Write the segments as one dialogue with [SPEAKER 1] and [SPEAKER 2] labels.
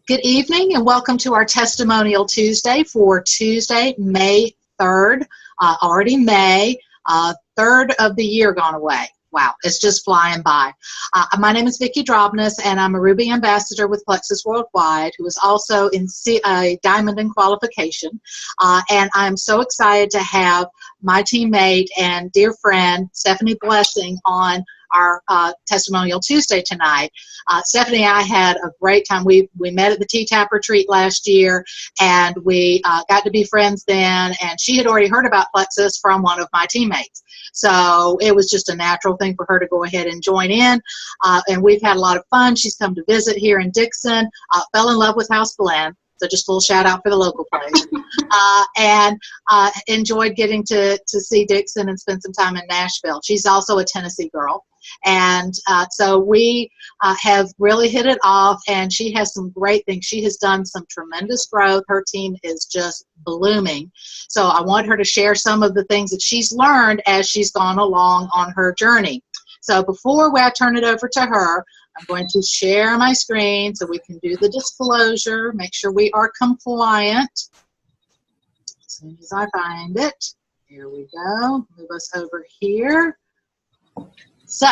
[SPEAKER 1] Good evening and welcome to our Testimonial Tuesday for Tuesday, May 3rd. Already May, third of the year gone away. Wow, it's just flying by. My name is Vicki Drobness, and I'm a Ruby Ambassador with Plexus Worldwide, who is also in Diamond in Qualification. And I'm so excited to have my teammate and dear friend, Stephanie Blessing, on our Testimonial Tuesday tonight. Stephanie and I had a great time. We met at the T-Tap retreat last year, and we got to be friends then, and she had already heard about Plexus from one of my teammates. So it was just a natural thing for her to go ahead and join in, and we've had a lot of fun. She's come to visit here in Dickson, fell in love with House Glen. So just a little shout out for the local place. And enjoyed getting to see Dickson and spend some time in Nashville. She's also a Tennessee girl. And so we have really hit it off, and she has some great things. She has done some tremendous growth. Her team is just blooming. So I want her to share some of the things that she's learned as she's gone along on her journey. So before I turn it over to her, I'm going to share my screen so we can do the disclosure, make sure we are compliant. As soon as I find it, here we go. Move us over here. So,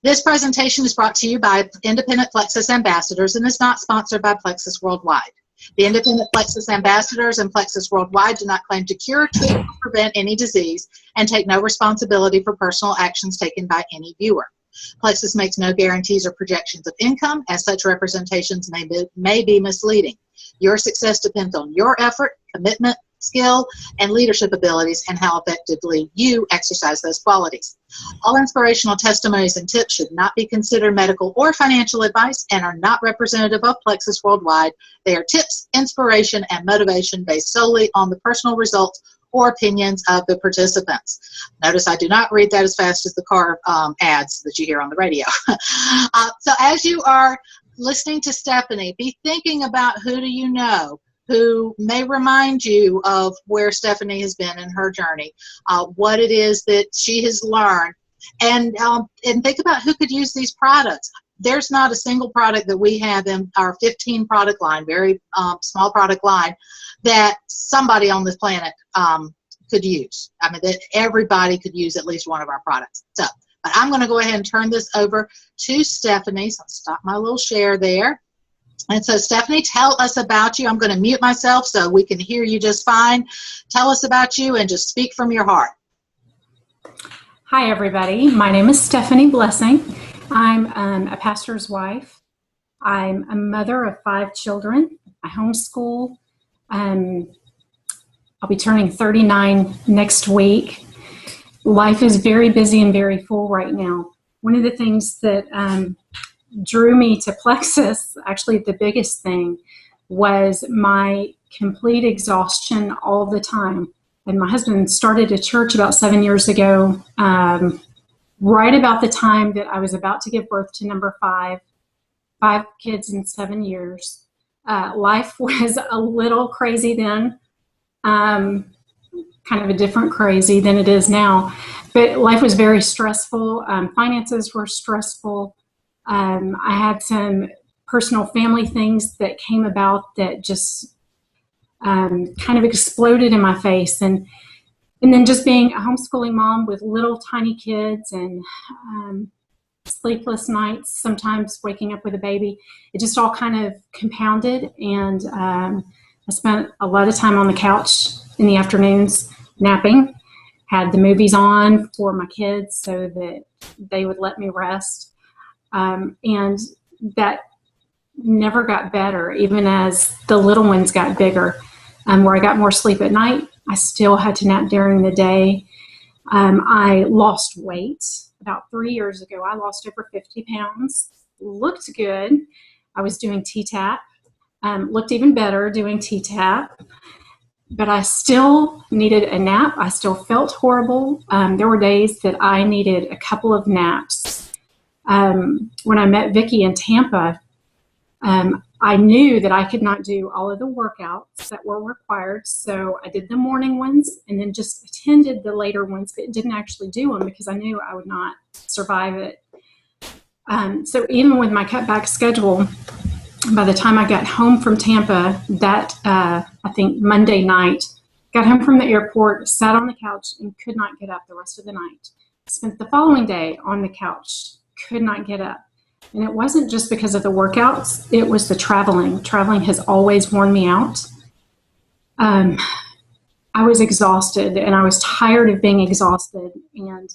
[SPEAKER 1] this presentation is brought to you by Independent Plexus Ambassadors and is not sponsored by Plexus Worldwide. The Independent Plexus Ambassadors and Plexus Worldwide do not claim to cure, treat, or prevent any disease and take no responsibility for personal actions taken by any viewer. Plexus makes no guarantees or projections of income, as such representations may be misleading. Your success depends on your effort, commitment, skill, and leadership abilities, and how effectively you exercise those qualities. All inspirational testimonies and tips should not be considered medical or financial advice and are not representative of Plexus Worldwide. They are tips, inspiration, and motivation based solely on the personal results or opinions of the participants. Notice I do not read that as fast as the car ads that you hear on the radio. So as you are listening to Stephanie, be thinking about who do you know who may remind you of where Stephanie has been in her journey, what it is that she has learned, and think about who could use these products. There's not a single product that we have in our 15 product line, very small product line, that somebody on this planet could use. I mean, that everybody could use at least one of our products. So, but I'm going to go ahead and turn this over to Stephanie. So I'll stop my little share there. And so, Stephanie, tell us about you. I'm going to mute myself so we can hear you just fine. Tell us about you and just speak from your heart.
[SPEAKER 2] Hi, everybody. My name is Stephanie Blessing. I'm a pastor's wife. I'm a mother of 5 children. I homeschool. I'll be turning 39 next week. Life is very busy and very full right now. One of the things that drew me to Plexus, actually the biggest thing, was my complete exhaustion all the time. And my husband started a church about 7 years ago, right about the time that I was about to give birth to number 5 kids in 7 years. Life was a little crazy then, kind of a different crazy than it is now. But life was very stressful. Finances were stressful. I had some personal family things that came about that just kind of exploded in my face. And then just being a homeschooling mom with little tiny kids and sleepless nights, sometimes waking up with a baby, it just all kind of compounded. And I spent a lot of time on the couch in the afternoons napping, had the movies on for my kids so that they would let me rest. And that never got better, even as the little ones got bigger. Where I got more sleep at night, I still had to nap during the day. I lost weight. About 3 years ago, I lost over 50 pounds. Looked good. I was doing T-Tap. Looked even better doing T-Tap. But I still needed a nap. I still felt horrible. There were days that I needed a couple of naps. When I met Vicki in Tampa, I knew that I could not do all of the workouts that were required, so I did the morning ones and then just attended the later ones, but didn't actually do them because I knew I would not survive it. So even with my cutback schedule, by the time I got home from Tampa that, I think Monday night, got home from the airport, sat on the couch and could not get up the rest of the night. Spent the following day on the couch, could not get up. And it wasn't just because of the workouts, it was the traveling. Traveling has always worn me out. I was exhausted, and I was tired of being exhausted, and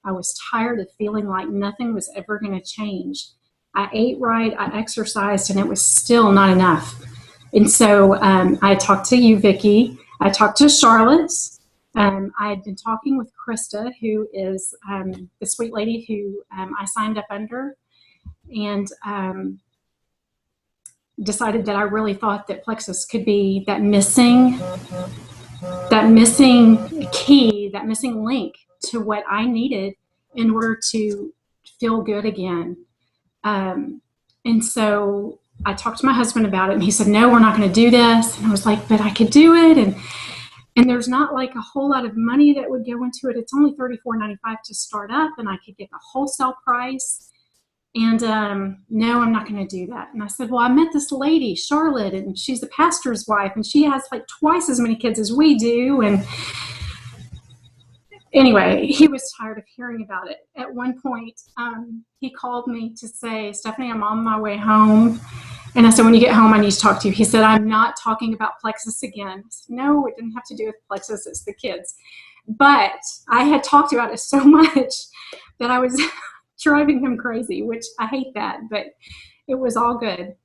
[SPEAKER 2] I was tired of feeling like nothing was ever going to change. I ate right, I exercised, and it was still not enough. And so I talked to you, Vicki. I talked to Charlotte. I had been talking with Krista, who is the sweet lady who I signed up under, and decided that I really thought that Plexus could be that missing key, that missing link to what I needed in order to feel good again. And so I talked to my husband about it, and he said, no, we're not going to do this. And I was like, but I could do it. And there's not like a whole lot of money that would go into it. It's only $34.95 to start up, and I could get the wholesale price. And no, I'm not going to do that. And I said, well, I met this lady, Charlotte, and she's the pastor's wife, and she has like twice as many kids as we do. And anyway, he was tired of hearing about it. At one point, he called me to say, Stephanie, I'm on my way home. And I said, when you get home, I need to talk to you. He said, I'm not talking about Plexus again. I said, no, it didn't have to do with Plexus. It's the kids. But I had talked about it so much that I was driving him crazy, which I hate that, but it was all good.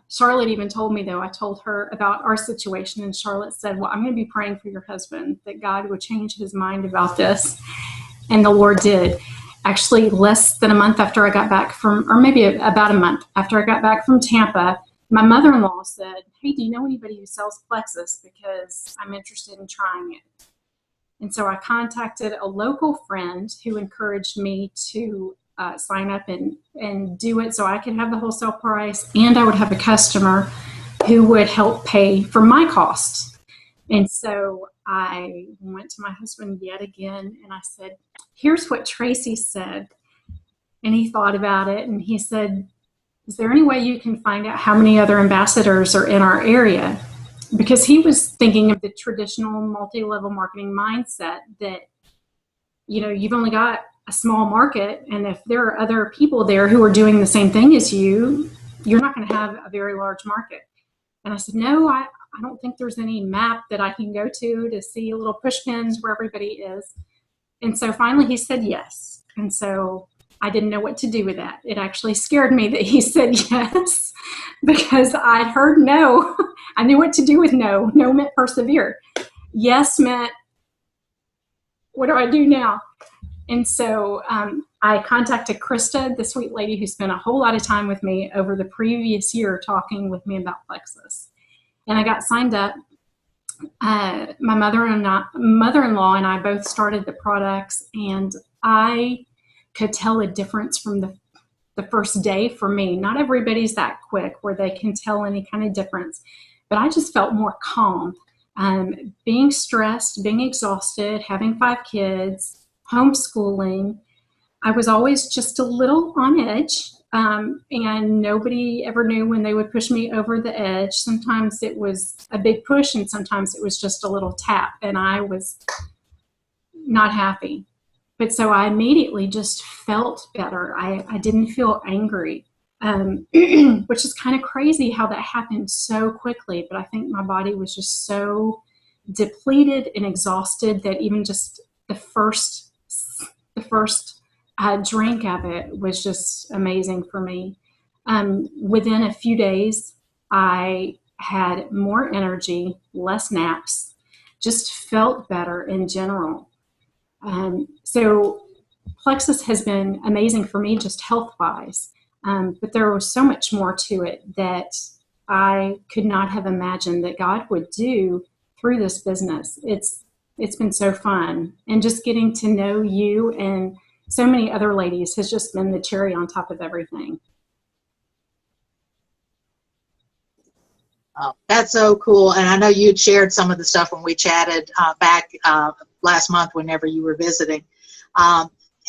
[SPEAKER 2] Charlotte even told me, though, I told her about our situation, and Charlotte said, well, I'm going to be praying for your husband, that God would change his mind about this. And the Lord did. Actually, less than a month after I got back from, or maybe about a month after I got back from Tampa, my mother-in-law said, hey, do you know anybody who sells Plexus? Because I'm interested in trying it. And so I contacted a local friend who encouraged me to sign up and do it so I could have the wholesale price, and I would have a customer who would help pay for my costs. And so I went to my husband yet again, and I said, here's what Tracy said. And he thought about it, and he said, is there any way you can find out how many other ambassadors are in our area? Because he was thinking of the traditional multi-level marketing mindset that, you know, you've only got a small market, and if there are other people there who are doing the same thing as you, you're not going to have a very large market. And I said, no, I don't think there's any map that I can go to see little push pins where everybody is. And so finally he said yes. And so I didn't know what to do with that. It actually scared me that he said yes, because I'd heard no. I knew what to do with no. No meant persevere. Yes meant, what do I do now? And so I contacted Krista, the sweet lady who spent a whole lot of time with me over the previous year talking with me about Plexus. And I got signed up. My mother-in-law and I both started the products, and I could tell a difference from the first day for me. Not everybody's that quick where they can tell any kind of difference, but I just felt more calm. Being stressed, being exhausted, having 5 kids, homeschooling, I was always just a little on edge, and nobody ever knew when they would push me over the edge. Sometimes it was a big push, and sometimes it was just a little tap, and I was not happy. But so I immediately just felt better. I didn't feel angry, which is kind of crazy how that happened so quickly. But I think my body was just so depleted and exhausted that even just the first drink of it was just amazing for me. Within a few days, I had more energy, less naps, just felt better in general. So Plexus has been amazing for me just health-wise, but there was so much more to it that I could not have imagined that God would do through this business. It's been so fun, and just getting to know you and so many other ladies has just been the cherry on top of everything.
[SPEAKER 1] Oh, that's so cool. And I know you'd shared some of the stuff when we chatted back last month whenever you were visiting.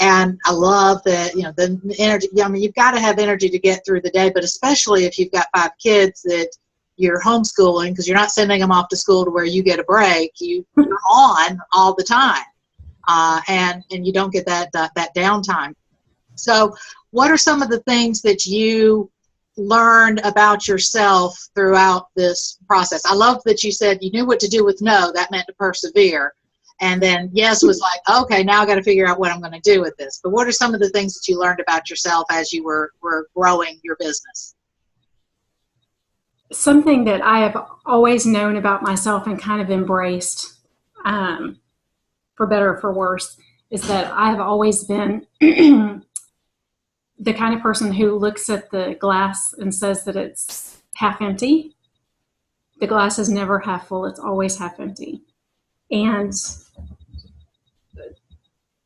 [SPEAKER 1] And I love that, the energy. I mean, you've got to have energy to get through the day, but especially if you've got 5 kids that you're homeschooling, because you're not sending them off to school to where you get a break. You're on all the time, and you don't get that downtime. So what are some of the things that you learned about yourself throughout this process? I love that you said you knew what to do with no. That meant to persevere. And then yes was like, okay, now I got to figure out what I'm going to do with this. But what are some of the things that you learned about yourself as you were growing your business?
[SPEAKER 2] Something that I have always known about myself and kind of embraced, for better or for worse, is that I have always been the kind of person who looks at the glass and says that it's half empty. The glass is never half full. It's always half empty. And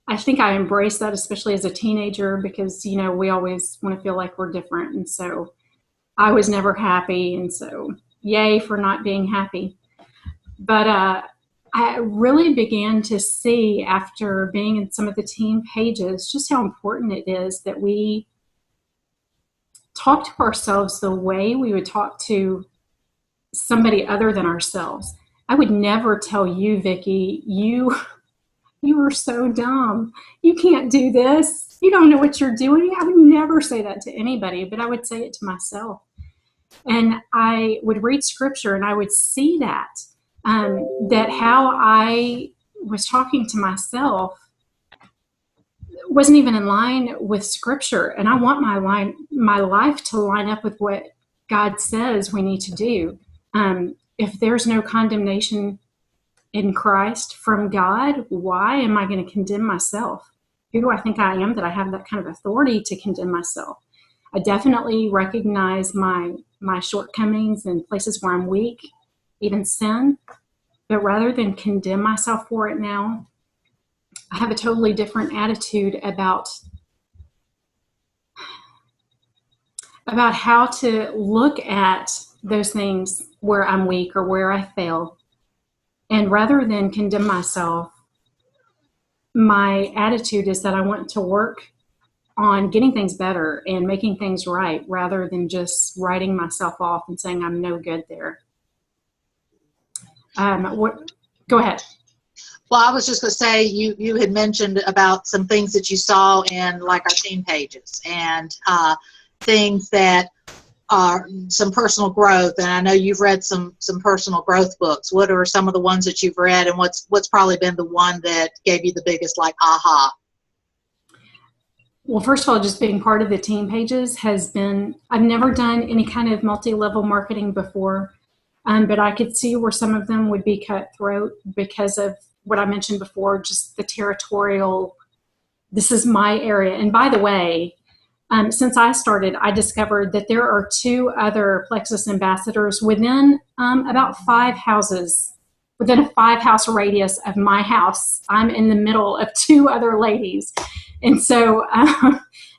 [SPEAKER 2] I think I embraced that, especially as a teenager, because, we always want to feel like we're different. And so I was never happy. And so yay for not being happy. But I really began to see, after being in some of the team pages, just how important it is that we talk to ourselves the way we would talk to somebody other than ourselves. I would never tell you, Vicki, you are so dumb. You can't do this. You don't know what you're doing. I would never say that to anybody, but I would say it to myself. And I would read scripture and I would see that how I was talking to myself wasn't even in line with scripture. And I want my life to line up with what God says we need to do. If there's no condemnation in Christ from God, why am I going to condemn myself? Who do I think I am that I have that kind of authority to condemn myself? I definitely recognize my shortcomings and places where I'm weak, even sin. But rather than condemn myself for it now, I have a totally different attitude about how to look at those things where I'm weak or where I fail. And rather than condemn myself, my attitude is that I want to work on getting things better and making things right, rather than just writing myself off and saying I'm no good there. Go ahead.
[SPEAKER 1] Well, I was just going to say, you had mentioned about some things that you saw in like our team pages and things that are some personal growth. And I know you've read some personal growth books. What are some of the ones that you've read, and what's probably been the one that gave you the biggest like aha?
[SPEAKER 2] Well, first of all, just being part of the team pages has been, I've never done any kind of multi-level marketing before, but I could see where some of them would be cutthroat because of what I mentioned before, just the territorial, this is my area. And by the way, since I started, I discovered that there are 2 other Plexus ambassadors within about 5 houses, within a 5-house radius of my house. I'm in the middle of 2 other ladies. And so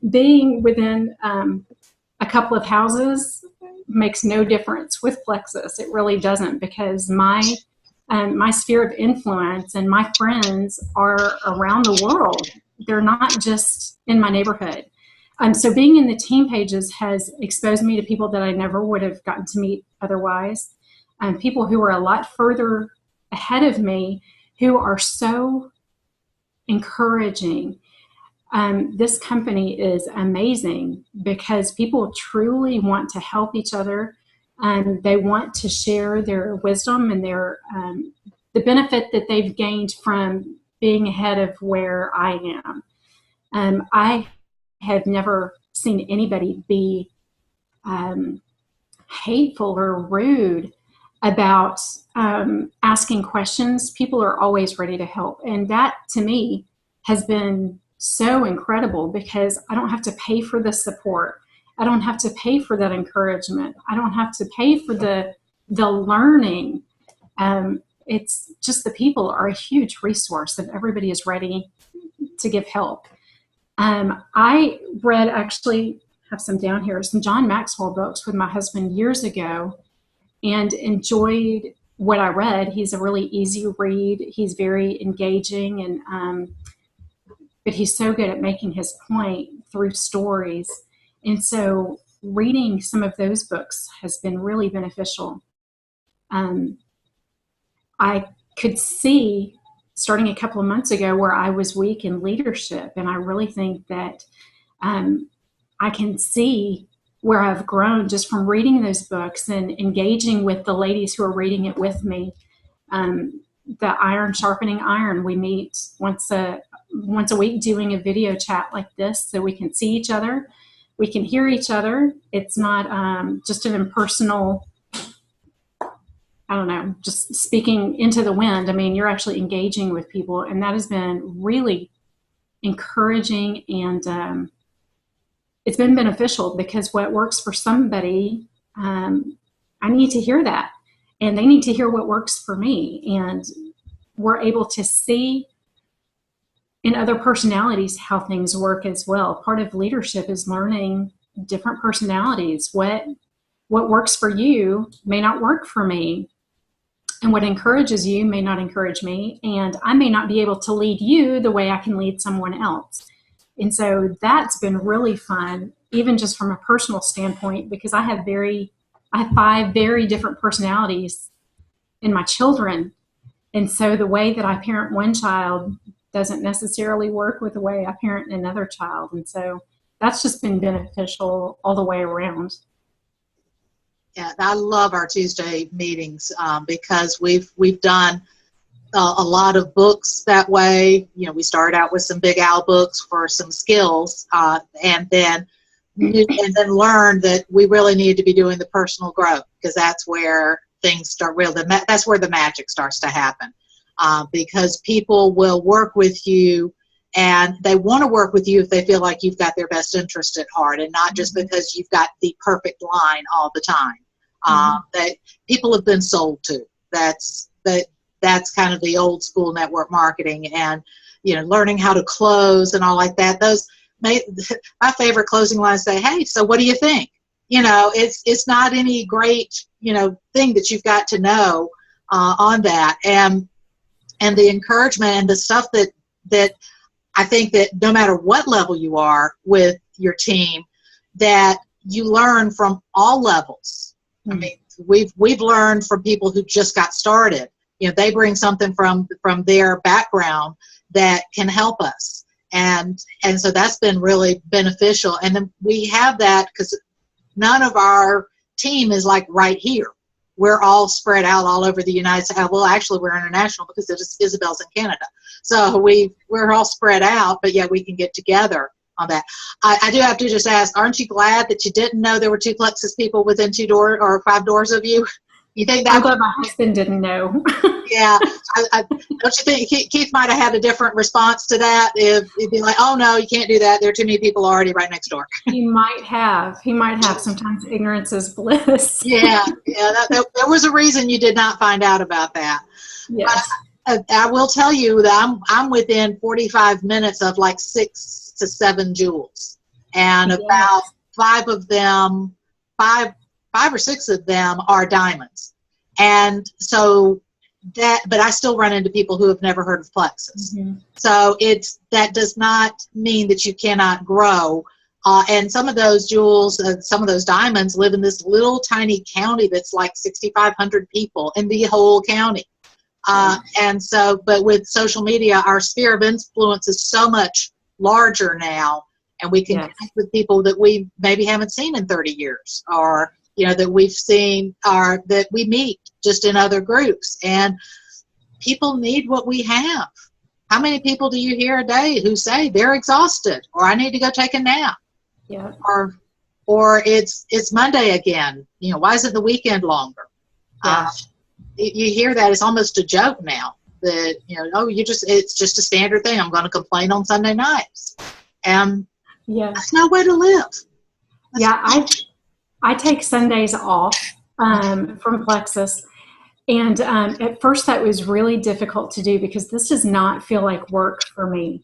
[SPEAKER 2] being within a couple of houses makes no difference with Plexus. It really doesn't, because my sphere of influence and my friends are around the world. They're not just in my neighborhood. So being in the team pages has exposed me to people that I never would have gotten to meet otherwise. People who are a lot further ahead of me, who are so encouraging. This company is amazing because people truly want to help each other. They want to share their wisdom and their the benefit that they've gained from being ahead of where I am. I have never seen anybody be hateful or rude about asking questions. People are always ready to help. And that, to me, has been so incredible because I don't have to pay for the support. I don't have to pay for that encouragement. I don't have to pay for the learning. It's just the people are a huge resource and everybody is ready to give help. I read, actually have some down here, some John Maxwell books with my husband years ago and enjoyed what I read. He's a really easy read. He's very engaging, and but he's so good at making his point through stories. And so reading some of those books has been really beneficial. I could see starting a couple of months ago where I was weak in leadership. And I really think that I can see where I've grown just from reading those books and engaging with the ladies who are reading it with me. The iron sharpening iron. We meet once a week doing a video chat like this so we can see each other. We can hear each other. It's not just an impersonal, I don't know, just speaking into the wind. I mean, you're actually engaging with people, and that has been really encouraging, and it's been beneficial because what works for somebody, I need to hear that, and they need to hear what works for me, and we're able to see in other personalities how things work as well. Part of leadership is learning different personalities. What works for you may not work for me. And what encourages you may not encourage me. And I may not be able to lead you the way I can lead someone else. And so that's been really fun, even just from a personal standpoint, because I have 5 very different personalities in my children. And so the way that I parent one child doesn't necessarily work with the way I parent another child. And so that's just been beneficial all the way around.
[SPEAKER 1] Yeah, I love our Tuesday meetings because we've done a lot of books that way. You know, we started out with some Big Al books for some skills, and then learned that we really need to be doing the personal growth, because that's where things start. That's where the magic starts to happen, because people will work with you. And they want to work with you if they feel like you've got their best interest at heart, and not just because you've got the perfect line all the time. That people have been sold to. That's kind of the old school network marketing, and learning how to close and all like that. My favorite closing lines say, "Hey, so what do you think?" It's not any great thing that you've got to know on that, and the encouragement and the stuff that I think that no matter what level you are with your team, that you learn from all levels. I mean, we've learned from people who just got started. They bring something from their background that can help us, and so that's been really beneficial. And then we have that because none of our team is like right here. We're all spread out all over the United States. Well, actually, we're international because Isabel's in Canada. So we're all spread out, but yeah, we can get together on that. I do have to just ask, aren't you glad that you didn't know there were 2 Plexus people within 2 doors or 5 doors of you? You think that?
[SPEAKER 2] I'm glad my husband didn't know.
[SPEAKER 1] Yeah. Don't you think Keith might have had a different response to that? If he'd be like, "Oh no, you can't do that. There are too many people already right next door."
[SPEAKER 2] He might have. Sometimes ignorance is bliss.
[SPEAKER 1] Yeah. There was a reason you did not find out about that.
[SPEAKER 2] Yes.
[SPEAKER 1] I will tell you that I'm within 45 minutes of like 6 to 7 jewels, and about 5 or 6 of them are diamonds. And so but I still run into people who have never heard of Plexus. So that does not mean that you cannot grow. And some of those jewels, some of those diamonds live in this little tiny county that's like 6,500 people in the whole county. And so, but with social media, our sphere of influence is so much larger now, and we can connect with people that we maybe haven't seen in 30 years, or that we've seen, or that we meet just in other groups. And people need what we have. How many people do you hear a day who say they're exhausted, or I need to go take a nap?
[SPEAKER 2] Yeah.
[SPEAKER 1] Or it's Monday again. Why isn't the weekend longer?
[SPEAKER 2] Yeah.
[SPEAKER 1] You hear that. It's almost a joke now that, it's just a standard thing. I'm going to complain on Sunday nights. And that's no way to live.
[SPEAKER 2] I take Sundays off from Plexus. And at first that was really difficult to do because this does not feel like work for me.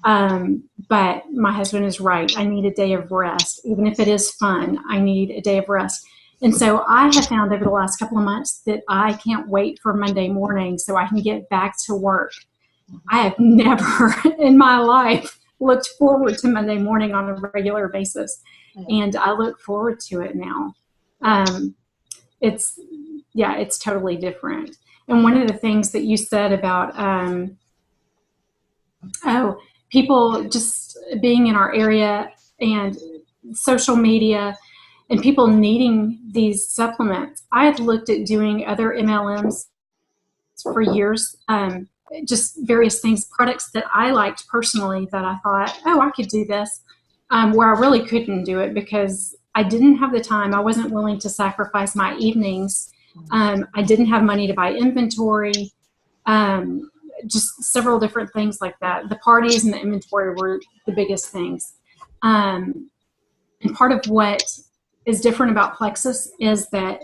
[SPEAKER 2] But my husband is right. I need a day of rest. Even if it is fun, I need a day of rest. And so I have found over the last couple of months that I can't wait for Monday morning so I can get back to work. I have never in my life looked forward to Monday morning on a regular basis.
[SPEAKER 1] Yeah.
[SPEAKER 2] And I look forward to it now. It's totally different. And one of the things that you said about, people just being in our area and social media and people needing these supplements. I had looked at doing other MLMs for years, just various things, products that I liked personally that I thought, oh, I could do this, where I really couldn't do it because I didn't have the time. I wasn't willing to sacrifice my evenings. I didn't have money to buy inventory, just several different things like that. The parties and the inventory were the biggest things. And part of what is different about Plexus is that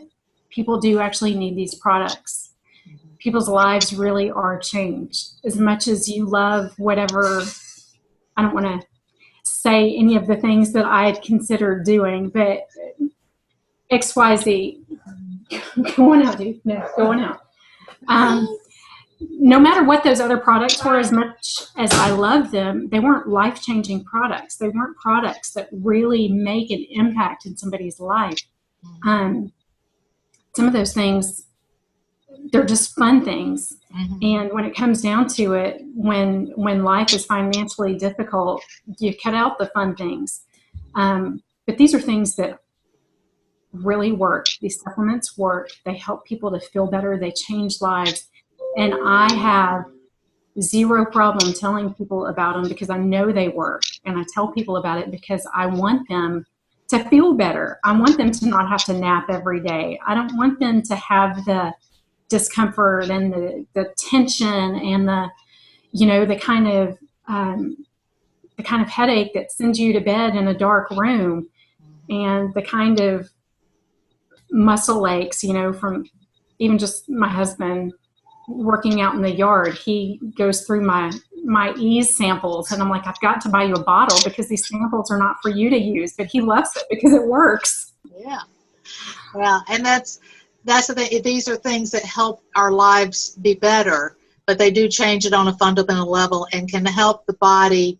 [SPEAKER 2] people do actually need these products. People's lives really are changed. As much as you love whatever, I don't want to say any of the things that I had considered doing, but XYZ, go on out, dude. No, go on out. No matter what those other products were, as much as I love them, they weren't life-changing products. They weren't products that really make an impact in somebody's life. Some of those things, they're just fun things. Mm-hmm. And when it comes down to it, when life is financially difficult, you cut out the fun things. But these are things that really work. These supplements work. They help people to feel better. They change lives. And I have zero problem telling people about them because I know they work. And I tell people about it because I want them to feel better. I want them to not have to nap every day. I don't want them to have the discomfort and the tension and the kind of headache that sends you to bed in a dark room, and the kind of muscle aches, from even just my husband working out in the yard. He goes through my ease samples, and I'm like, I've got to buy you a bottle because these samples are not for you to use, but he loves it because it works.
[SPEAKER 1] Yeah. Well, and that's the thing. These are things that help our lives be better, but they do change it on a fundamental level and can help the body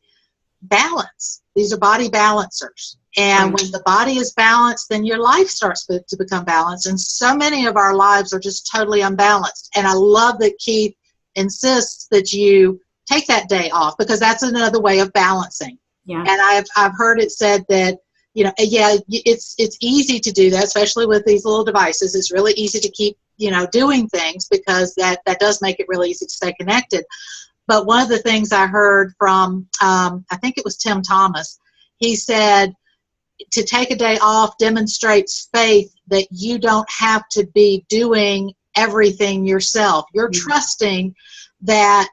[SPEAKER 1] balance. These are body balancers. And when the body is balanced, then your life starts to become balanced. And so many of our lives are just totally unbalanced. And I love that Keith insists that you take that day off, because that's another way of balancing. Yeah. And I've heard it said that, it's easy to do that, especially with these little devices. It's really easy to keep, doing things because that does make it really easy to stay connected. But one of the things I heard from, I think it was Tim Thomas, he said, to take a day off demonstrates faith that you don't have to be doing everything yourself. You're trusting that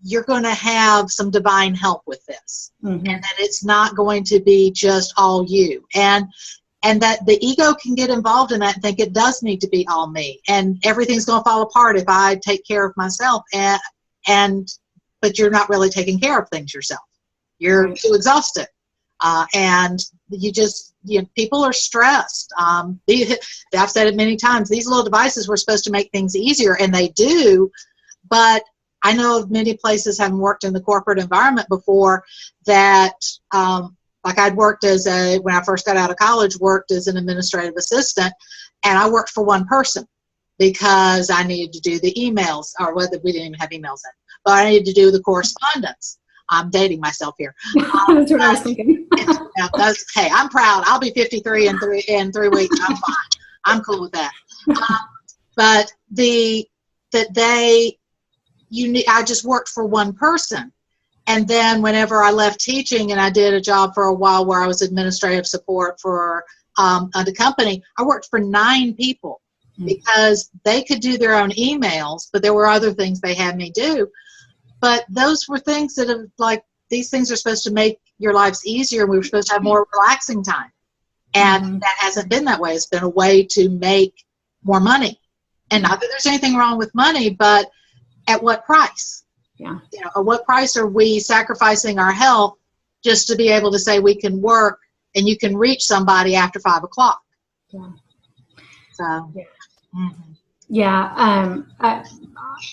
[SPEAKER 1] you're going to have some divine help with this, and that it's not going to be just all you. And that the ego can get involved in that and think it does need to be all me, and everything's going to fall apart if I take care of myself. But you're not really taking care of things yourself. You're too exhausted. And people are stressed. I've said it many times, these little devices were supposed to make things easier, and they do, but I know of many places, having worked in the corporate environment before, that like I'd worked when I first got out of college, worked as an administrative assistant, and I worked for one person because I needed to do the emails, or whether we didn't even have emails then, but I needed to do the correspondence. I'm dating myself here.
[SPEAKER 2] That's what I was thinking.
[SPEAKER 1] Hey, I'm proud. I'll be 53 in 3 weeks. I'm fine. I'm cool with that. But I just worked for one person. And then whenever I left teaching and I did a job for a while where I was administrative support for a company, I worked for 9 people because they could do their own emails, but there were other things they had me do. But those were things that these things are supposed to make your lives easier. We were supposed to have more relaxing time. And that hasn't been that way. It's been a way to make more money. And not that there's anything wrong with money, but at what price? Yeah. At what price are we sacrificing our health just to be able to say we can work and you can reach somebody after 5 o'clock? Yeah. So,
[SPEAKER 2] Yeah.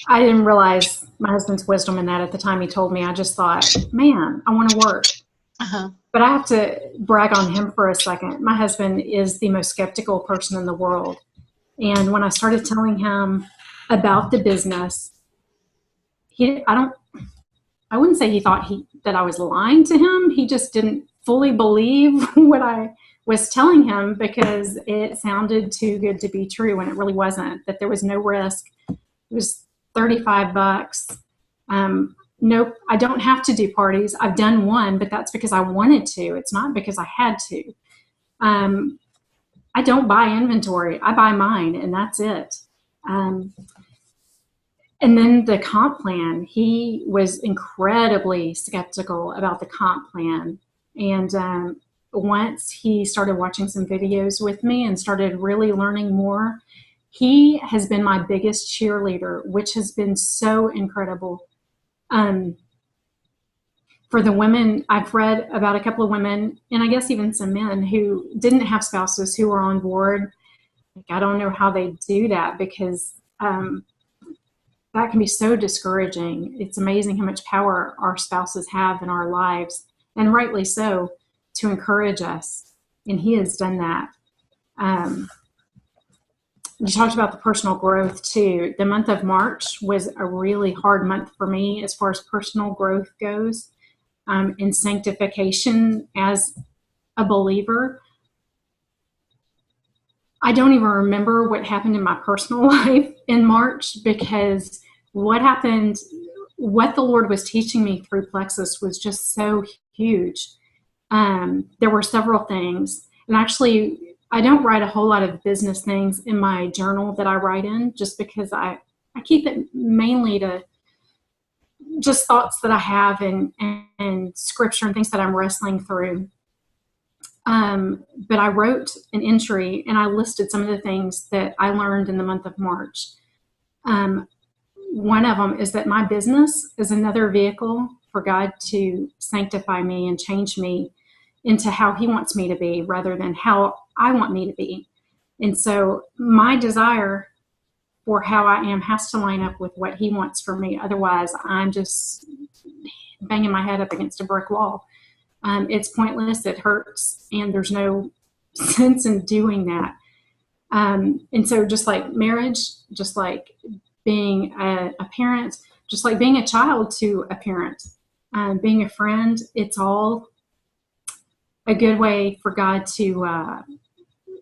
[SPEAKER 2] I didn't realize my husband's wisdom in that at the time he told me. I just thought, man, I want to work.
[SPEAKER 1] Uh-huh.
[SPEAKER 2] But I have to brag on him for a second. My husband is the most skeptical person in the world. And when I started telling him about the business, I wouldn't say he thought that I was lying to him. He just didn't fully believe what I was telling him because it sounded too good to be true when it really wasn't, that there was no risk. It was $35. Nope, I don't have to do parties. I've done one, but that's because I wanted to. It's not because I had to. I don't buy inventory. I buy mine, and that's it. And then the comp plan, he was incredibly skeptical about the comp plan. And once he started watching some videos with me and started really learning more, he has been my biggest cheerleader, which has been so incredible. For the women, I've read about a couple of women, and I guess even some men who didn't have spouses who were on board. Like, I don't know how they do that because that can be so discouraging. It's amazing how much power our spouses have in our lives, and rightly so, to encourage us. And he has done that. You talked about the personal growth too. The month of March was a really hard month for me as far as personal growth goes, in sanctification as a believer. I don't even remember what happened in my personal life in March because what the Lord was teaching me through Plexus was just so huge. There were several things, and actually I don't write a whole lot of business things in my journal that I write in just because I keep it mainly to just thoughts that I have and scripture and things that I'm wrestling through. But I wrote an entry and I listed some of the things that I learned in the month of March. One of them is that my business is another vehicle for God to sanctify me and change me into how he wants me to be rather than how I want me to be. And so my desire for how I am has to line up with what he wants for me. Otherwise, I'm just banging my head up against a brick wall. It's pointless, it hurts, and there's no sense in doing that. And so just like marriage, just like being a parent, just like being a child to a parent, being a friend, it's all a good way for God to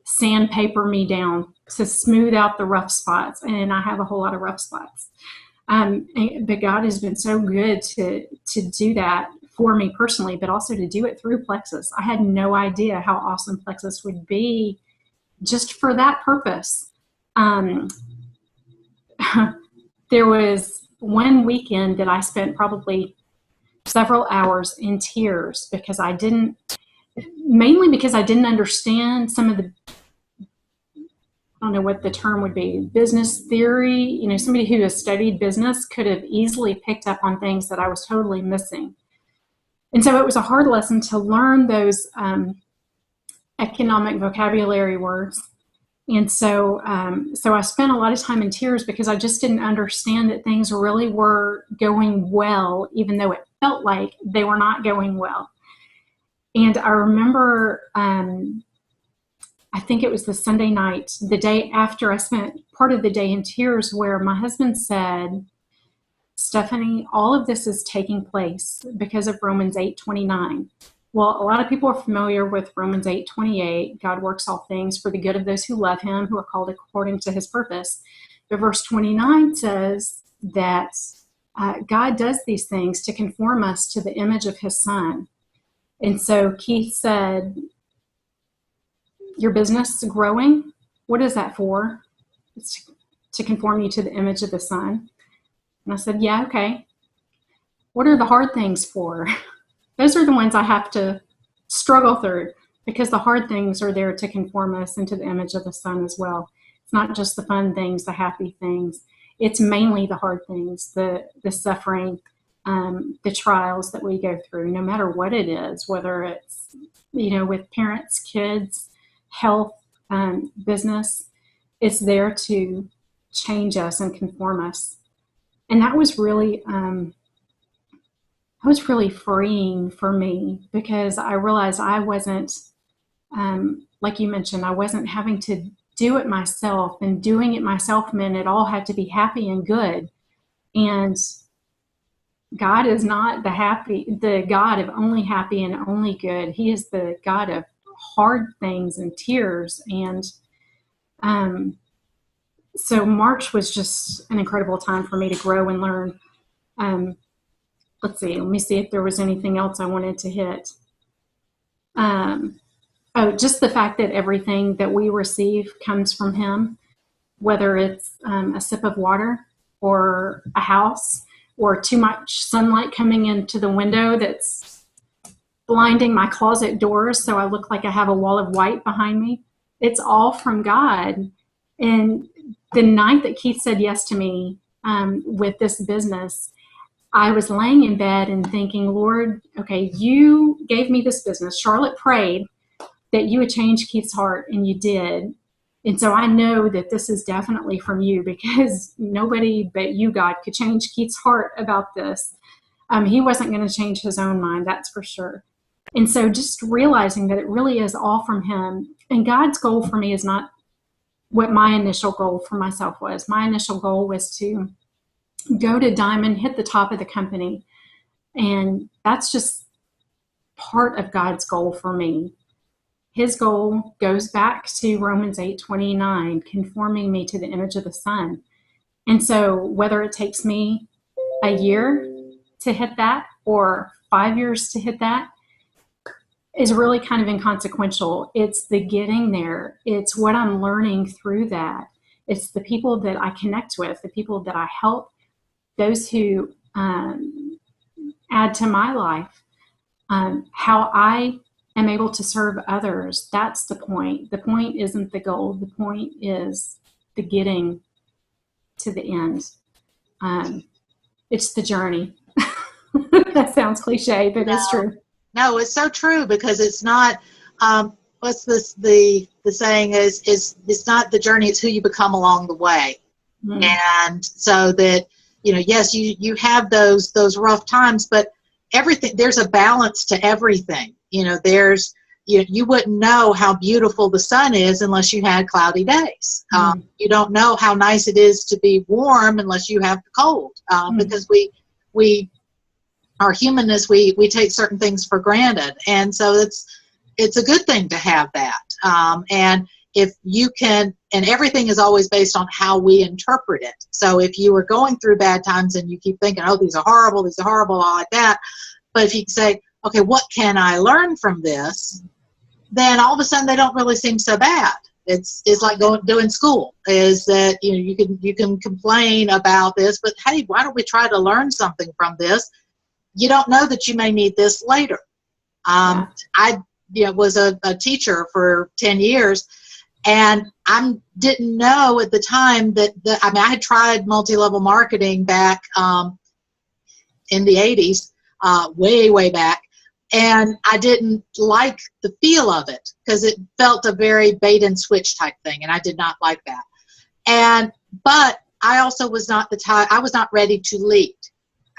[SPEAKER 2] sandpaper me down, to smooth out the rough spots. And I have a whole lot of rough spots. But God has been so good to do that for me personally, but also to do it through Plexus. I had no idea how awesome Plexus would be just for that purpose. There was one weekend that I spent probably several hours in tears because mainly because I didn't understand some of the, I don't know what the term would be, business theory. You know, somebody who has studied business could have easily picked up on things that I was totally missing. And so it was a hard lesson to learn those economic vocabulary words. And so I spent a lot of time in tears because I just didn't understand that things really were going well, even though it felt like they were not going well. And I remember, I think it was the Sunday night, the day after I spent part of the day in tears, where my husband said, Stephanie, all of this is taking place because of Romans 8:29. Well, a lot of people are familiar with Romans 8:28. God works all things for the good of those who love him, who are called according to his purpose. But verse 29 says that God does these things to conform us to the image of his son. And so Keith said, your business is growing. What is that for? It's to conform you to the image of the son. And I said, yeah, okay. What are the hard things for? Those are the ones I have to struggle through because the hard things are there to conform us into the image of the son as well. It's not just the fun things, the happy things. It's mainly the hard things, the suffering, the trials that we go through, no matter what it is, whether it's, with parents, kids, health, business. It's there to change us and conform us. And that was really freeing for me, because I realized I wasn't, like you mentioned, I wasn't having to do it myself, and doing it myself meant it all had to be happy and good. And God is not the God of only happy and only good. He is the God of hard things and tears. And so March was just an incredible time for me to grow and learn. Let me see if there was anything else I wanted to hit. Just the fact that everything that we receive comes from Him, whether it's a sip of water or a house or too much sunlight coming into the window that's blinding my closet doors so I look like I have a wall of white behind me. It's all from God. And the night that Keith said yes to me with this business, I was laying in bed and thinking, Lord, okay, you gave me this business. Charlotte prayed that you would change Keith's heart, and you did. And so I know that this is definitely from you, because nobody but you, God, could change Keith's heart about this. He wasn't going to change his own mind, that's for sure. And so just realizing that it really is all from Him. And God's goal for me is not what my initial goal for myself was. My initial goal was to go to Diamond, hit the top of the company. And that's just part of God's goal for me. His goal goes back to Romans 8:29, conforming me to the image of the Son. And so whether it takes me a year to hit that or 5 years to hit that is really kind of inconsequential. It's the getting there. It's what I'm learning through that. It's the people that I connect with, the people that I help, those who add to my life, how I am able to serve others. That's the point. The point isn't the goal. The point is the getting to the end. It's the journey. That sounds cliche, but it's true.
[SPEAKER 1] No, it's so true, because it's not, what's this, the saying is it's not the journey, it's who you become along the way. Mm-hmm. And so that, yes, you have those rough times, but everything, there's a balance to everything. There's, you wouldn't know how beautiful the sun is unless you had cloudy days. Mm-hmm. You don't know how nice it is to be warm unless you have the cold, because we our humanness, we take certain things for granted. And so it's a good thing to have that. And if you can, and everything is always based on how we interpret it. So if you were going through bad times and you keep thinking, oh, these are horrible, all like that. But if you say, okay, what can I learn from this? Then all of a sudden they don't really seem so bad. It's like doing school, is that you can complain about this, but hey, why don't we try to learn something from this? You don't know that you may need this later. I was a teacher for 10 years, and I didn't know at the time that I had tried multi-level marketing back in the 80s, way back, and I didn't like the feel of it, because it felt a very bait and switch type thing, and I did not like that. But I also was not I was not ready to lead.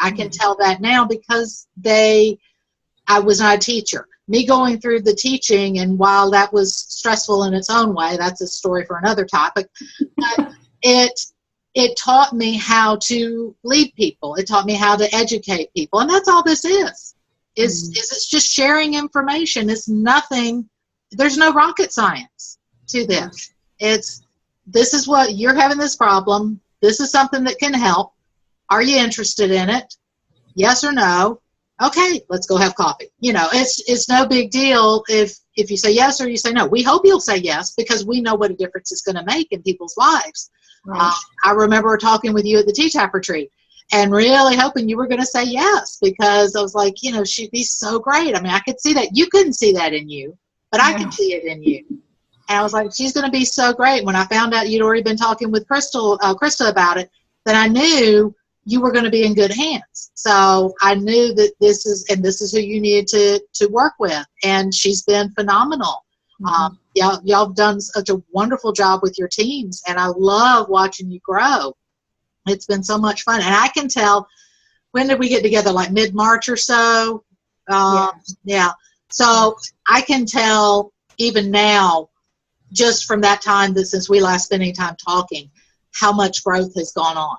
[SPEAKER 1] I can tell that now, because I was not a teacher. Me going through the teaching, and while that was stressful in its own way, that's a story for another topic, but it taught me how to lead people. It taught me how to educate people. And that's all this is it's just sharing information. It's nothing, there's no rocket science to this. This is what you're having, this problem. This is something that can help. Are you interested in it? Yes or no? Okay, let's go have coffee. It's no big deal if you say yes or you say no. We hope you'll say yes, because we know what a difference it's going to make in people's lives. Right. I remember talking with you at the T-Tap retreat and really hoping you were going to say yes, because I was like, she'd be so great. I mean, I could see that. You couldn't see that in you, but I could see it in you. And I was like, she's going to be so great. When I found out you'd already been talking with Krista about it, then I knew you were going to be in good hands. So I knew that this is who you needed to work with. And she's been phenomenal. Mm-hmm. y'all have done such a wonderful job with your teams, and I love watching you grow. It's been so much fun. And I can tell, when did we get together? Like mid-March or so? Yeah. So I can tell even now, just from that time, that since we last spent any time talking, how much growth has gone on.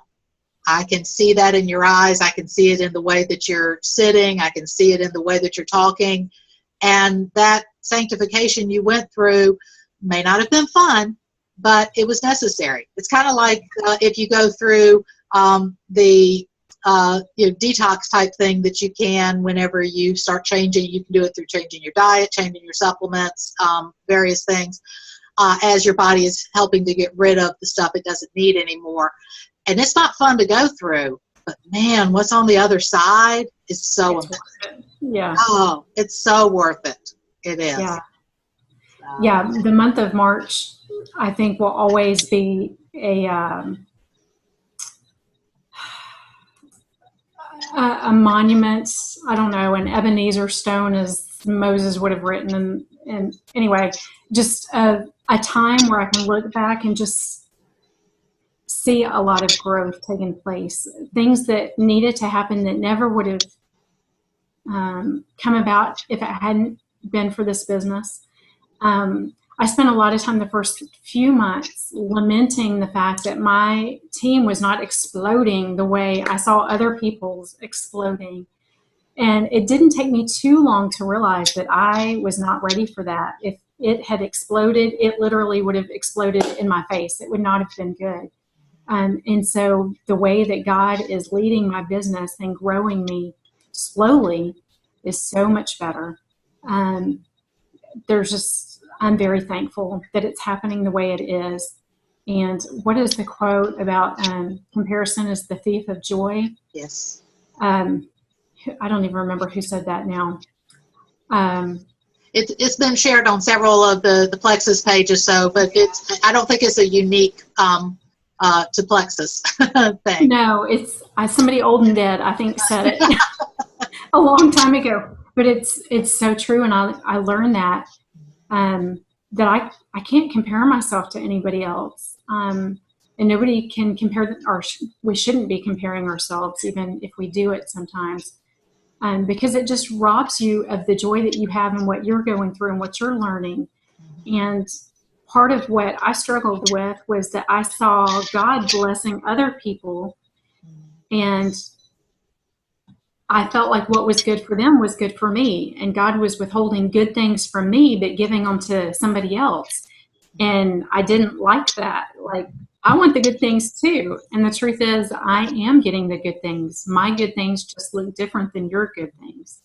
[SPEAKER 1] I can see that in your eyes. I can see it in the way that you're sitting. I can see it in the way that you're talking. And that sanctification you went through may not have been fun, but it was necessary. It's kind of like if you go through the detox type thing that you can whenever you start changing. You can do it through changing your diet, changing your supplements, various things, as your body is helping to get rid of the stuff it doesn't need anymore. And it's not fun to go through, but man, what's on the other side is so important.
[SPEAKER 2] Yeah.
[SPEAKER 1] Oh, it's so worth it. It is.
[SPEAKER 2] Yeah. Yeah. The month of March, I think, will always be a monument. I don't know, an Ebenezer stone, as Moses would have written. And anyway, just a time where I can look back and just see a lot of growth taking place. Things that needed to happen that never would have come about if it hadn't been for this business. I spent a lot of time the first few months lamenting the fact that my team was not exploding the way I saw other people's exploding. And it didn't take me too long to realize that I was not ready for that. If it had exploded, it literally would have exploded in my face. It would not have been good. And so the way that God is leading my business and growing me slowly is so much better. I'm very thankful that it's happening the way it is. And what is the quote about comparison is the thief of joy?
[SPEAKER 1] Yes.
[SPEAKER 2] I don't even remember who said that now.
[SPEAKER 1] It's been shared on several of the Plexus pages, but I don't think it's a unique to Plexus thing.
[SPEAKER 2] No, it's somebody old and dead, I think, said it a long time ago. But it's so true, and I learned that that I can't compare myself to anybody else, and nobody can compare, or we shouldn't be comparing ourselves, even if we do it sometimes, because it just robs you of the joy that you have in what you're going through and what you're learning. And part of what I struggled with was that I saw God blessing other people, and I felt like what was good for them was good for me, and God was withholding good things from me but giving them to somebody else. And I didn't like that. Like, I want the good things too. And the truth is, I am getting the good things. My good things just look different than your good things.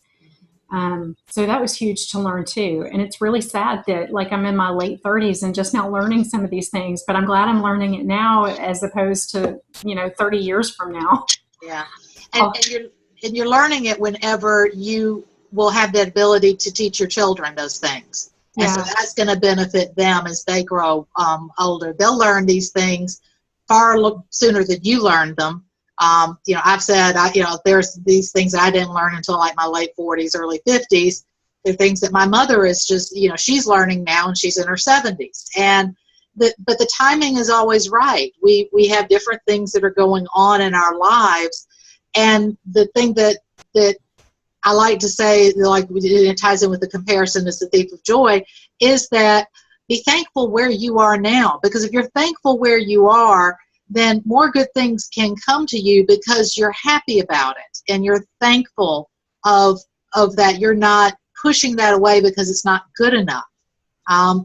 [SPEAKER 2] So that was huge to learn too. And it's really sad that, like, I'm in my late 30s and just now learning some of these things, but I'm glad I'm learning it now as opposed to, 30 years from now.
[SPEAKER 1] Yeah. And you're learning it whenever you will have that ability to teach your children those things. And so that's going to benefit them as they grow older. They'll learn these things far sooner than you learned them. I've said, there's these things that I didn't learn until like my late 40s, early 50s. They're things that my mother is just, she's learning now, and she's in her 70s. But the timing is always right. We have different things that are going on in our lives. And the thing that I like to say, like it ties in with the comparison is the thief of joy, is that be thankful where you are now. Because if you're thankful where you are, then more good things can come to you because you're happy about it and you're thankful of that. You're not pushing that away because it's not good enough.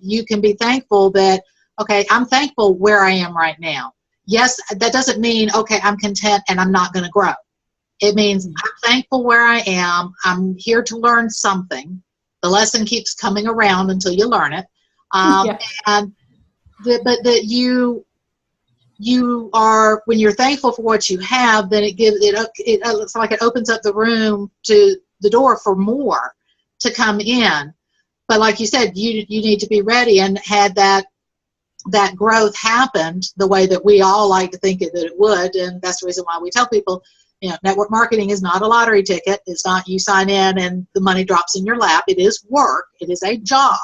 [SPEAKER 1] You can be thankful that, okay, I'm thankful where I am right now. Yes, that doesn't mean, okay, I'm content and I'm not going to grow. It means I'm thankful where I am. I'm here to learn something. The lesson keeps coming around until you learn it. But that you are, when you're thankful for what you have, then it looks like it opens up the room to the door for more to come in. But like you said, you need to be ready, and had that growth happened the way that we all like to think that it would. And that's the reason why we tell people, network marketing is not a lottery ticket. It's not you sign in and the money drops in your lap. It is work. It is a job.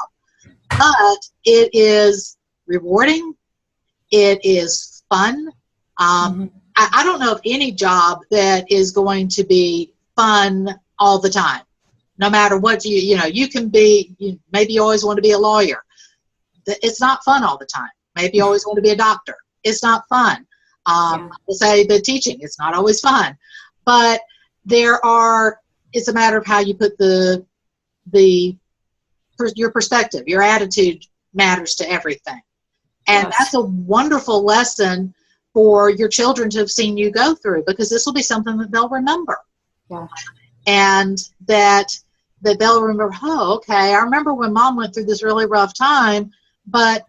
[SPEAKER 1] but it is rewarding. It is fun. I don't know of any job that is going to be fun all the time, no matter what you can be. Maybe you always want to be a lawyer. It's not fun all the time. Maybe you always want to be a doctor. It's not fun. We'll say the teaching, it's not always fun. But it's a matter of how you put your perspective, your attitude matters to everything. And that's a wonderful lesson for your children to have seen you go through, because this will be something that they'll remember. Yeah. And that they'll remember, oh, okay, I remember when Mom went through this really rough time, but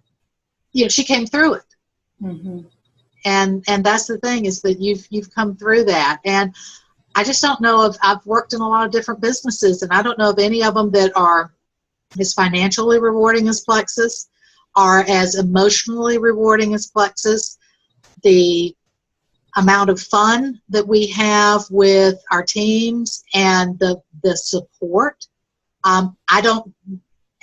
[SPEAKER 1] she came through it. Mm-hmm. And that's the thing, is that you've come through that. And I just don't know if I've worked in a lot of different businesses, and I don't know of any of them that are as financially rewarding as Plexus, are as emotionally rewarding as Plexus. The amount of fun that we have with our teams and the support.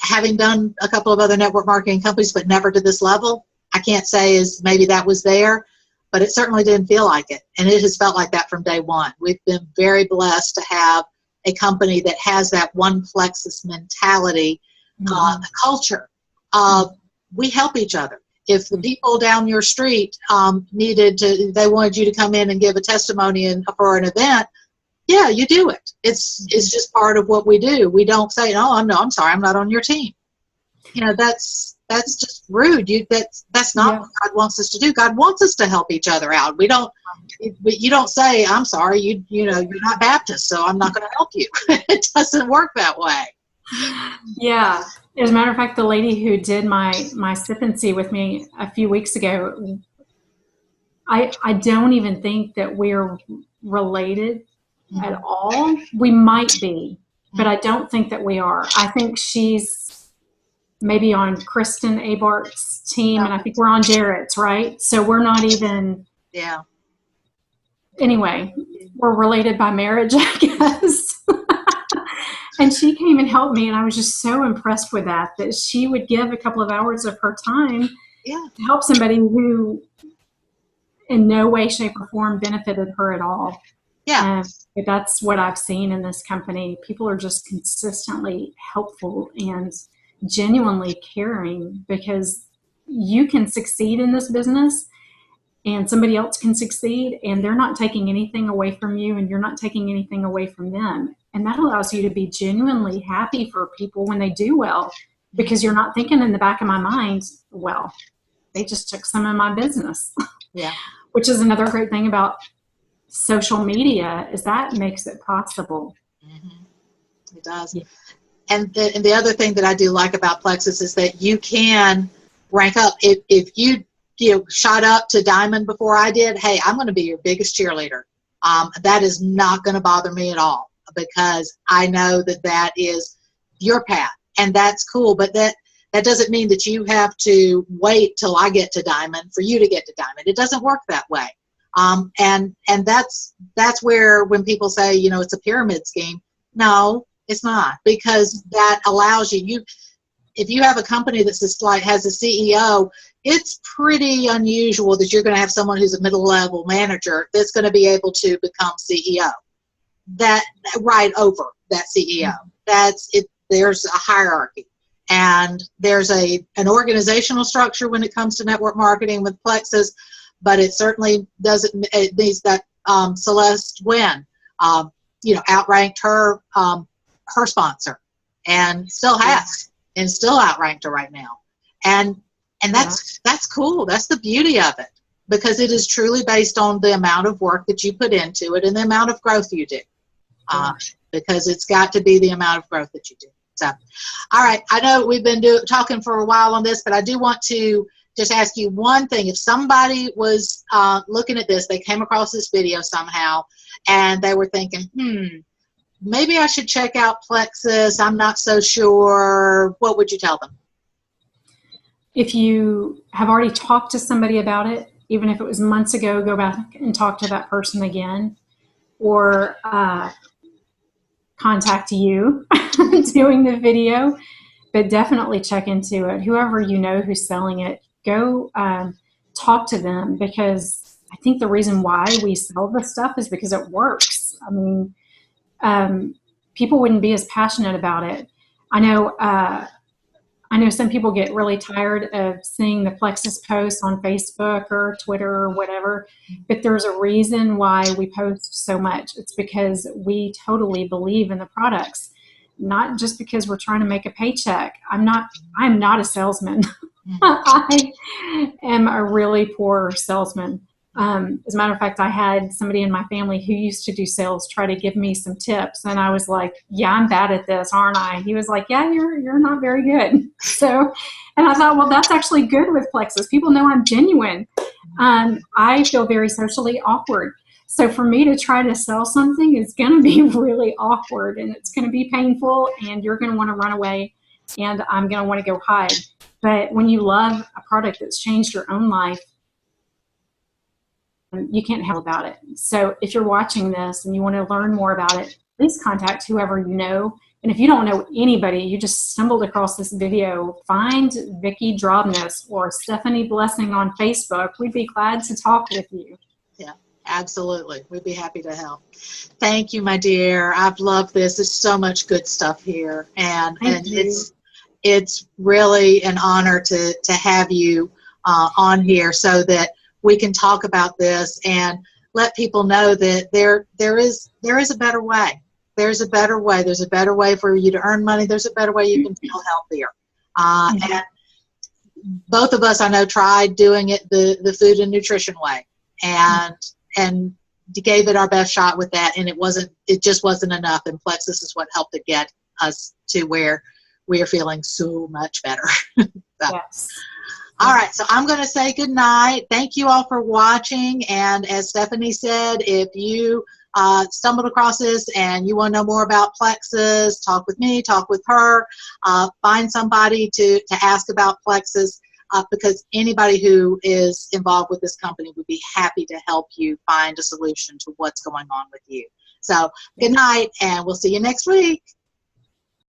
[SPEAKER 1] Having done a couple of other network marketing companies, but never to this level, I can't say is maybe that was there, but it certainly didn't feel like it. And it has felt like that from day one. We've been very blessed to have a company that has that one Plexus mentality, the culture of we help each other. If the people down your street they wanted you to come in and give a testimony for an event, yeah, you do it. It's just part of what we do. We don't say, oh, no, I'm sorry, I'm not on your team. That's just rude. That's not what God wants us to do. God wants us to help each other out. You don't say, I'm sorry, you're not Baptist, so I'm not going to help you. It doesn't work that way.
[SPEAKER 2] Yeah. As a matter of fact, the lady who did my sip and see with me a few weeks ago, I don't even think that we're related at all. We might be, but I don't think that we are. I think she's maybe on Kristen Abart's team, and I think we're on Jarrett's, right? So we're not even.
[SPEAKER 1] Yeah.
[SPEAKER 2] Anyway, we're related by marriage, I guess. And she came and helped me, and I was just so impressed with that she would give a couple of hours of her time to help somebody who in no way, shape, or form benefited her at all. Yeah. But that's what I've seen in this company. People are just consistently helpful and genuinely caring, because you can succeed in this business and somebody else can succeed, and they're not taking anything away from you, and you're not taking anything away from them. And that allows you to be genuinely happy for people when they do well, because you're not thinking in the back of my mind, well, they just took some of my business. Yeah. Which is another great thing about social media, is that makes it possible.
[SPEAKER 1] Mm-hmm. It does. Yeah. And the other thing that I do like about Plexus is that you can rank up. If you shot up to diamond before I did, hey, I'm going to be your biggest cheerleader. That is not going to bother me at all, because I know that is your path, and that's cool. But that doesn't mean that you have to wait till I get to diamond for you to get to diamond. It doesn't work that way. And that's where when people say, it's a pyramid scheme. No, it's not, because that allows you. If you have a company that's has a CEO, it's pretty unusual that you're going to have someone who's a middle-level manager that's going to be able to become CEO. That right over that CEO. That's it. There's a hierarchy, and there's an organizational structure when it comes to network marketing with Plexus, but it certainly doesn't. It needs that Celeste Wynn, outranked her sponsor, and still has. And still outranked her right now. And that's cool. That's the beauty of it, because it is truly based on the amount of work that you put into it and the amount of growth you do. Because it's got to be the amount of growth that you do. So, all right. I know we've been talking for a while on this, but I do want to just ask you one thing. If somebody was looking at this, they came across this video somehow, and they were thinking, maybe I should check out Plexus, I'm not so sure, what would you tell them?
[SPEAKER 2] If you have already talked to somebody about it, even if it was months ago, go back and talk to that person again, or contact you doing the video. but definitely check into it. Whoever you know who's selling it, go talk to them, because I think the reason why we sell this stuff is because it works. I mean, people wouldn't be as passionate about it. I know some people get really tired of seeing the Plexus posts on Facebook or Twitter or whatever, but there's a reason why we post so much. It's because we totally believe in the products, not just because we're trying to make a paycheck. I'm not a salesman. I am a really poor salesman. As a matter of fact, I had somebody in my family who used to do sales try to give me some tips, and I was like, yeah, I'm bad at this, aren't I? He was like, yeah, you're not very good. So, and I thought, well, that's actually good with Plexus. People know I'm genuine. I feel very socially awkward. So for me to try to sell something is going to be really awkward, and it's going to be painful, and you're going to want to run away, and I'm going to want to go hide. But when you love a product that's changed your own life, you can't help about it. So if you're watching this and you want to learn more about it, please contact whoever you know. And if you don't know anybody, you just stumbled across this video, find Vicki Drobness or Stephanie Blessing on Facebook. We'd be glad to talk with you.
[SPEAKER 1] Yeah, absolutely. We'd be happy to help. Thank you, my dear. I've loved this. There's so much good stuff here. And it's really an honor to have you on here so that we can talk about this and let people know that there is a better way. There's a better way. There's a better way for you to earn money. There's a better way you can feel healthier. And both of us, I know, tried doing it the food and nutrition way, and gave it our best shot with that, and it just wasn't enough. And Plexus is what helped to get us to where we are feeling so much better. So.
[SPEAKER 2] Yes.
[SPEAKER 1] All right, so I'm going to say good night. Thank you all for watching. And as Stephanie said, if you stumbled across this and you want to know more about Plexus, talk with me, talk with her, find somebody to ask about Plexus, because anybody who is involved with this company would be happy to help you find a solution to what's going on with you. So good night, and we'll see you next week.